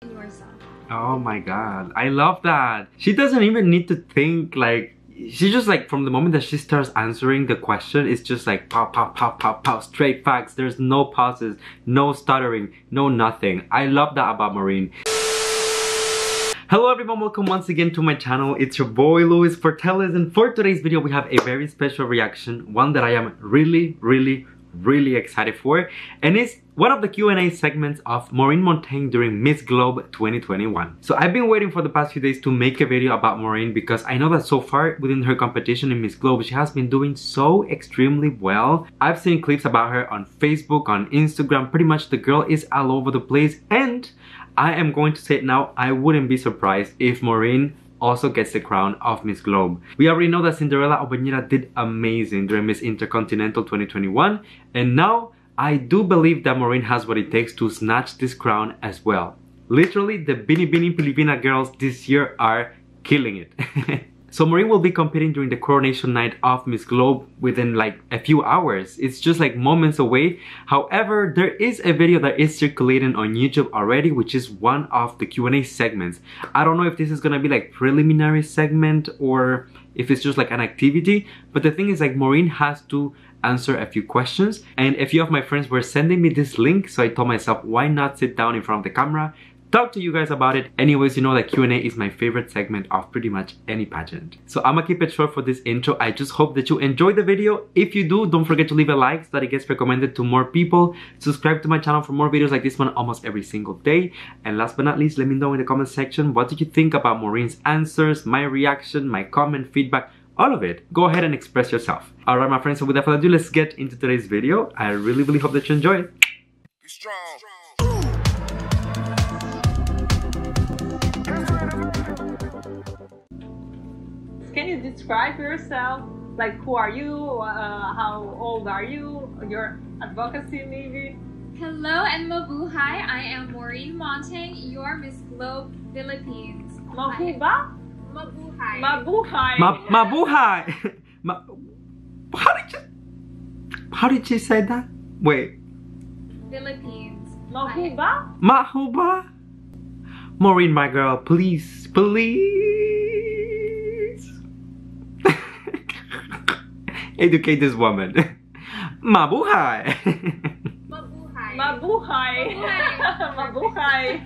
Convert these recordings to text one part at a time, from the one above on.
in yourself. Oh my god, I love that. She doesn't even need to think, like, she just like from the moment that she starts answering the question, it's just like pow, pow, pow, pow, pow, straight facts. There's no pauses, no stuttering, no nothing. I love that about Maureen. Hello everyone, welcome once again to my channel. It's your boy Luis Portelles, and for today's video we have a very special reaction, one that I am really excited for, and it's one of the Q&A segments of Maureen Montagne during Miss Globe 2021. So I've been waiting for the past few days to make a video about Maureen because I know that so far within her competition in Miss Globe, she has been doing so extremely well. I've seen clips about her on Facebook, on Instagram, pretty much the girl is all over the place, and I am going to say it now, I wouldn't be surprised if Maureen also gets the crown of Miss Globe. We already know that Cinderella Obañera did amazing during Miss Intercontinental 2021, and now I do believe that Maureen has what it takes to snatch this crown as well. Literally, the Binibining Pilipinas girls this year are killing it. So Maureen will be competing during the Coronation Night of Miss Globe within like a few hours. It's just like moments away. However, there is a video that is circulating on YouTube already, which is one of the Q&A segments. I don't know if this is gonna be like preliminary segment or if it's just like an activity, but the thing is like Maureen has to answer a few questions, and a few of my friends were sending me this link, so I told myself, why not sit down in front of the camera, talk to you guys about it. Anyways, you know that Q&A is my favorite segment of pretty much any pageant. So I'm gonna keep it short for this intro. I just hope that you enjoyed the video. If you do, don't forget to leave a like so that it gets recommended to more people. Subscribe to my channel for more videos like this one almost every single day. And last but not least, let me know in the comment section, what did you think about Maureen's answers, my reaction, my comment, feedback, all of it. Go ahead and express yourself. Alright my friends, so without further ado, let's get into today's video. I really hope that you enjoy it. Be strong. Can you describe yourself? Like, who are you? How old are you? Your advocacy maybe? Hello and mabuhay. I am Maureen Montagne, your Miss Globe Philippines. Mabuba? Mabuhay. Mabuhay. Mabuhay! How did she say that? Wait. Philippines. Mahuba? Mahuba? Maureen, my girl, please. Educate this woman. Mabuhay! Mabuhay. Mabuhay. Mabuhay.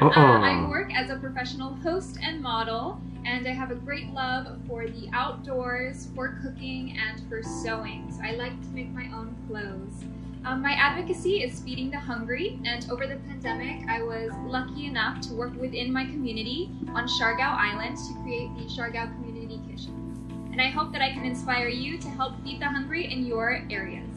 I work as a professional host and model, and I have a great love for the outdoors, for cooking, and for sewing. So I like to make my own clothes. My advocacy is feeding the hungry, and over the pandemic, I was lucky enough to work within my community on Siargao Island to create the Siargao Community Kitchen. And I hope that I can inspire you to help feed the hungry in your areas.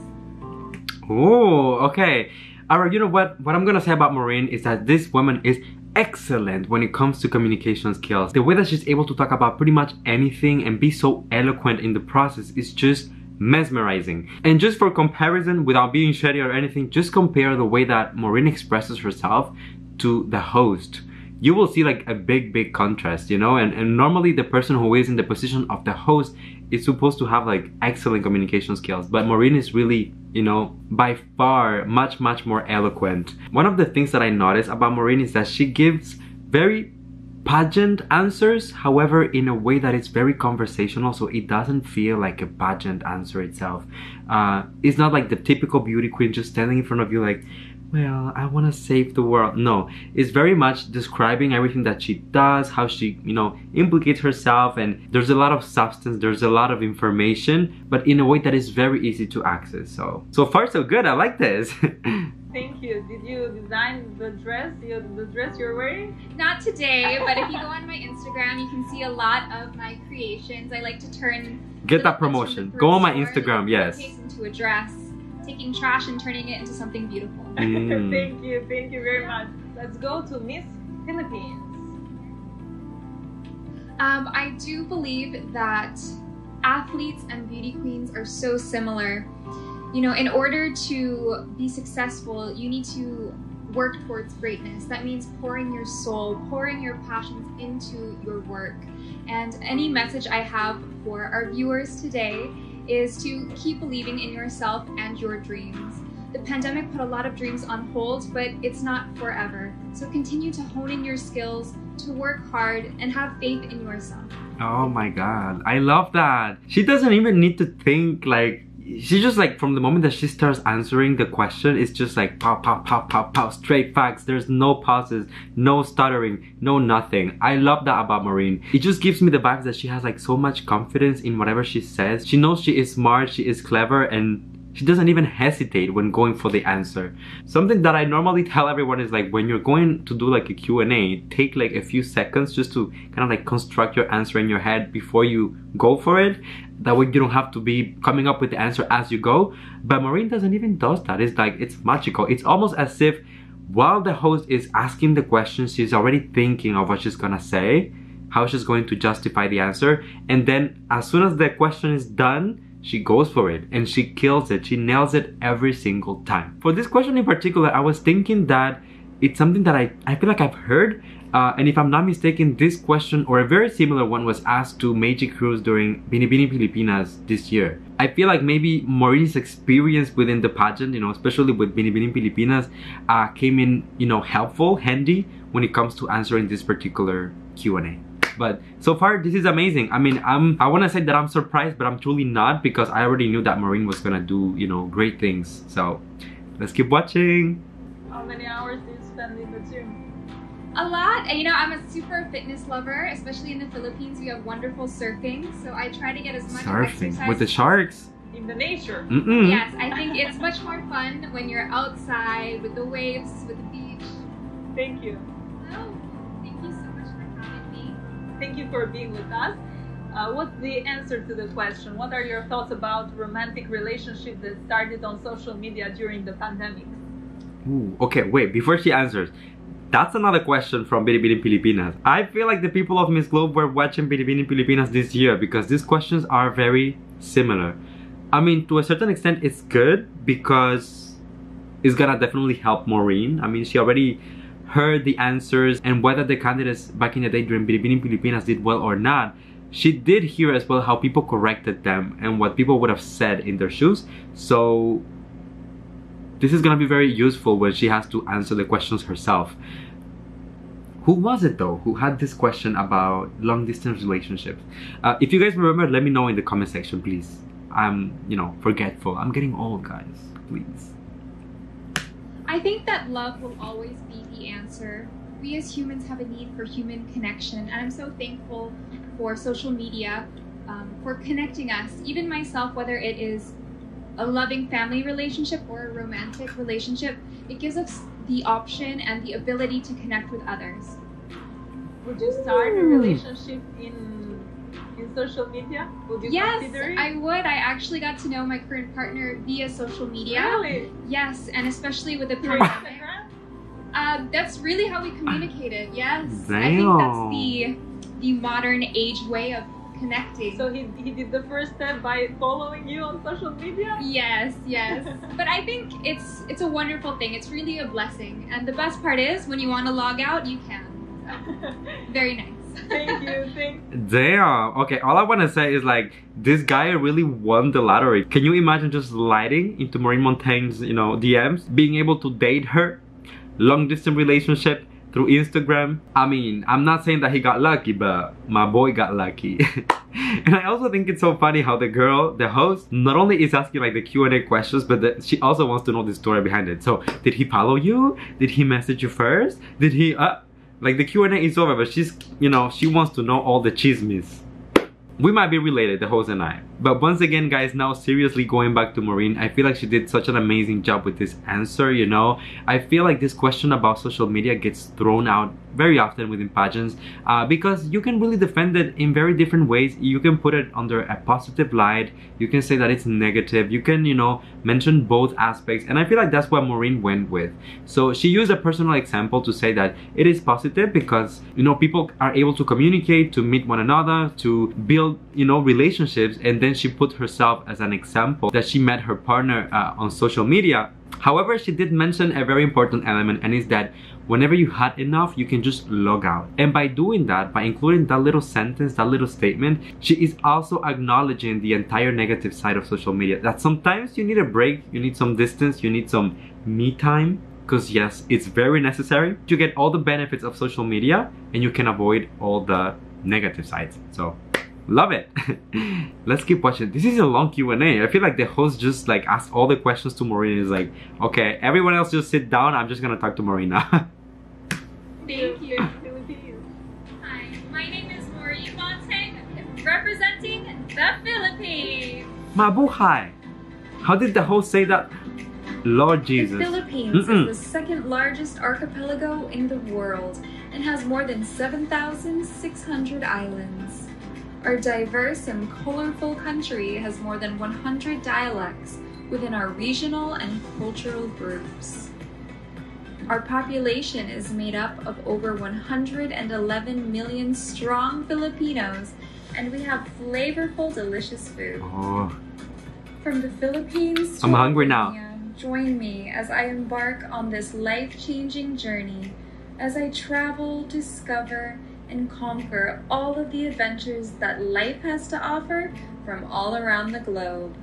Oh, okay. Alright, you know what I'm gonna say about Maureen is that this woman is excellent when it comes to communication skills. The way that she's able to talk about pretty much anything and be so eloquent in the process is just mesmerizing. And just for comparison, without being shady or anything, just compare the way that Maureen expresses herself to the host. You will see like a big contrast, you know, and normally the person who is in the position of the host is supposed to have like excellent communication skills, but Maureen is really, you know, by far much more eloquent. One of the things that I noticed about Maureen is that she gives very pageant answers, however in a way that it's very conversational, so it doesn't feel like a pageant answer itself. It's not like the typical beauty queen just standing in front of you like, well, I want to save the world. No, it's very much describing everything that she does, how she, you know, implicates herself, and there's a lot of substance, there's a lot of information, but in a way that is very easy to access. So far so good. I like this. Thank you. Did you design the dress? The dress you're wearing? Not today, but if you go on my Instagram, you can see a lot of my creations. I like to turn Get that promotion. Go on my Instagram, yes. Into a dress, taking trash and turning it into something beautiful. Thank you very much. Let's go to Miss Philippines. I do believe that athletes and beauty queens are so similar. You know, in order to be successful, you need to work towards greatness. That means pouring your soul, pouring your passions into your work. And any message I have for our viewers today is to keep believing in yourself and your dreams. The pandemic put a lot of dreams on hold, but it's not forever. So continue to hone in your skills, to work hard, and have faith in yourself. Oh my god, I love that. She doesn't even need to think, like, she just, like, from the moment that she starts answering the question, it's just like pow, pow, pow, pow, pow, straight facts. There's no pauses, no stuttering, no nothing. I love that about Maureen. It just gives me the vibes that she has, like, so much confidence in whatever she says. She knows she is smart, she is clever, and she doesn't even hesitate when going for the answer. Something that I normally tell everyone is, like, when you're going to do like a Q&A, take like a few seconds just to kind of like construct your answer in your head before you go for it. That way you don't have to be coming up with the answer as you go. But Maureen doesn't even does that. It's like, it's magical. It's almost as if while the host is asking the question, she's already thinking of what she's gonna say, how she's going to justify the answer, and then as soon as the question is done, she goes for it and she kills it. She nails it every single time. For this question in particular, I was thinking that it's something that I feel like I've heard. And if I'm not mistaken, this question or a very similar one was asked to Meiji Cruz during Binibining Pilipinas this year. I feel like maybe Maureen's experience within the pageant, you know, especially with Binibining Pilipinas, came in, you know, helpful, handy when it comes to answering this particular Q&A. But so far, this is amazing. I mean, I want to say that I'm surprised, but I'm truly not, because I already knew that Maureen was gonna do, you know, great things. So let's keep watching. How many hours do you spend in the gym? A lot. And, you know, I'm a super fitness lover, especially in the Philippines. We have wonderful surfing, so I try to get as much exercise with the sharks. In the nature. Yes, I think it's much more fun when you're outside with the waves, with the beach. Thank you. Oh, thank you so much for having me. Thank you for being with us. What's the answer to the question? What are your thoughts about romantic relationships that started on social media during the pandemic? Ooh, okay, wait, before she answers, that's another question from Binibining Pilipinas. I feel like the people of Miss Globe were watching Binibining Pilipinas this year because these questions are very similar. I mean, to a certain extent, it's good because it's gonna definitely help Maureen. I mean, she already heard the answers, and whether the candidates back in the day during Binibining Pilipinas did well or not, she did hear as well how people corrected them and what people would have said in their shoes. So this is gonna be very useful when she has to answer the questions herself. Who was it though who had this question about long distance relationships? If you guys remember, let me know in the comment section, please. I'm, you know, forgetful. I'm getting old, guys. Please. I think that love will always be the answer. We as humans have a need for human connection, and I'm so thankful for social media for connecting us. Even myself, whether it is a loving family relationship or a romantic relationship, it gives us the option and the ability to connect with others. Would you start a relationship in social media? Would you consider it? Yes, I would. I actually got to know my current partner via social media. Really? Yes, and especially with the pandemic. That's really how we communicated. Yes, Damn. I think that's the modern age way of connecting. So he did the first step by following you on social media? Yes, yes. But I think it's a wonderful thing. It's really a blessing. And the best part is when you want to log out, you can. Very nice. Thank you. Damn. Okay, all I want to say is, like, this guy really won the lottery. Can you imagine just sliding into Maureen Montagne's, you know, DMs, being able to date her, long distance relationship through Instagram? I mean, I'm not saying that he got lucky, but my boy got lucky. And I also think it's so funny how the girl, the host, not only is asking like the Q&A questions, but she also wants to know the story behind it. So, did he follow you? Did he message you first? Did he, like, the Q&A is over, but she's, you know, she wants to know all the chismes. We might be related, the host and I. But once again, guys, now seriously going back to Maureen, I feel like she did such an amazing job with this answer, you know. I feel like this question about social media gets thrown out very often within pageants because you can really defend it in very different ways. You can put it under a positive light. You can say that it's negative. You can, you know, mention both aspects. And I feel like that's what Maureen went with. So she used a personal example to say that it is positive because, you know, people are able to communicate, to meet one another, to build, you know, relationships. And then she put herself as an example that she met her partner on social media. However, she did mention a very important element, and is that whenever you had enough, you can just log out. And by doing that, by including that little sentence, that little statement, she is also acknowledging the entire negative side of social media. That sometimes you need a break, you need some distance, you need some me time. Because yes, it's very necessary. You get all the benefits of social media and you can avoid all the negative sides. So love it. Let's keep watching. This is a long Q&A. I feel like the host just like asked all the questions to Maureen and is like, okay, everyone else just sit down. I'm just gonna talk to Maureen now. Thank you. Hi, my name is Maureen Montagne, representing the Philippines. Mabuhay. How did the host say that? Lord Jesus. The Philippines is the second largest archipelago in the world and has more than 7,600 islands. Our diverse and colorful country has more than 100 dialects within our regional and cultural groups. Our population is made up of over 111 million strong Filipinos, and we have flavorful, delicious food. Oh. From the Philippines to I'm hungry now. Join me as I embark on this life-changing journey, as I travel, discover, and conquer all of the adventures that life has to offer from all around the globe.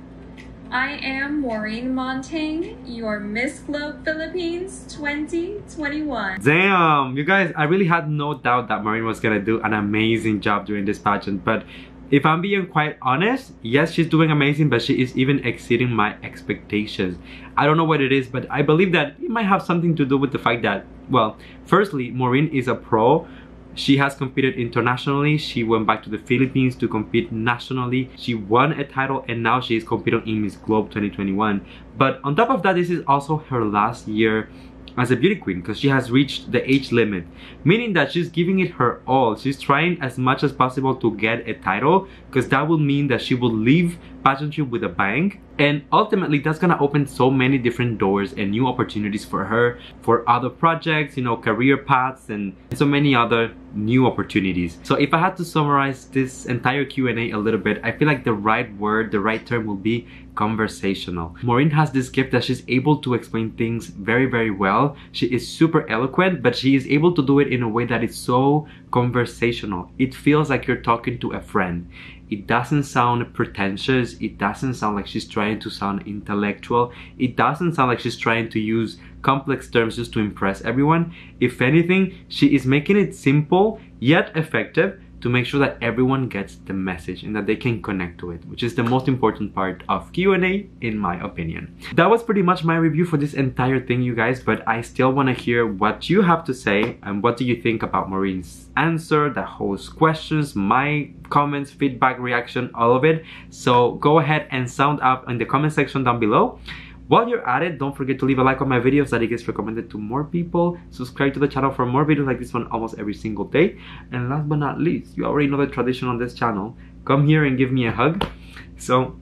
I am Maureen Montagne, your Miss Globe Philippines 2021. Damn, you guys, I really had no doubt that Maureen was gonna do an amazing job during this pageant, but if I'm being quite honest, yes, she's doing amazing, but she is even exceeding my expectations. I don't know what it is, but I believe that it might have something to do with the fact that, well, firstly, Maureen is a pro. She has competed internationally. She went back to the Philippines to compete nationally. She won a title and now she is competing in Miss Globe 2021. But on top of that, this is also her last year as a beauty queen because she has reached the age limit, meaning that she's giving it her all. She's trying as much as possible to get a title because that will mean that she will leave pageantry with a bang, and ultimately that's gonna open so many different doors and new opportunities for her for other projects, you know, career paths, and so many other new opportunities. So if I had to summarize this entire Q&A a little bit, I feel like the right word, the right term will be conversational. Maureen has this gift that she's able to explain things very, very well. She is super eloquent, but she is able to do it in a way that is so conversational. It feels like you're talking to a friend. It doesn't sound pretentious. It doesn't sound like she's trying to sound intellectual. It doesn't sound like she's trying to use complex terms just to impress everyone. If anything, she is making it simple yet effective to make sure that everyone gets the message and that they can connect to it, which is the most important part of Q&A in my opinion. That was pretty much my review for this entire thing, you guys, but I still want to hear what you have to say and what do you think about Maureen's answer, the host questions, my comments, feedback, reaction, all of it. So go ahead and sound up in the comment section down below. While you're at it, don't forget to leave a like on my videos that it gets recommended to more people. Subscribe to the channel for more videos like this one almost every single day. And last but not least, you already know the tradition on this channel. Come here and give me a hug. So,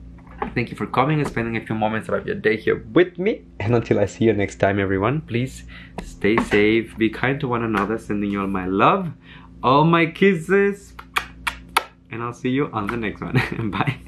thank you for coming and spending a few moments of your day here with me. And until I see you next time, everyone, please stay safe, be kind to one another, sending you all my love, all my kisses. And I'll see you on the next one. Bye.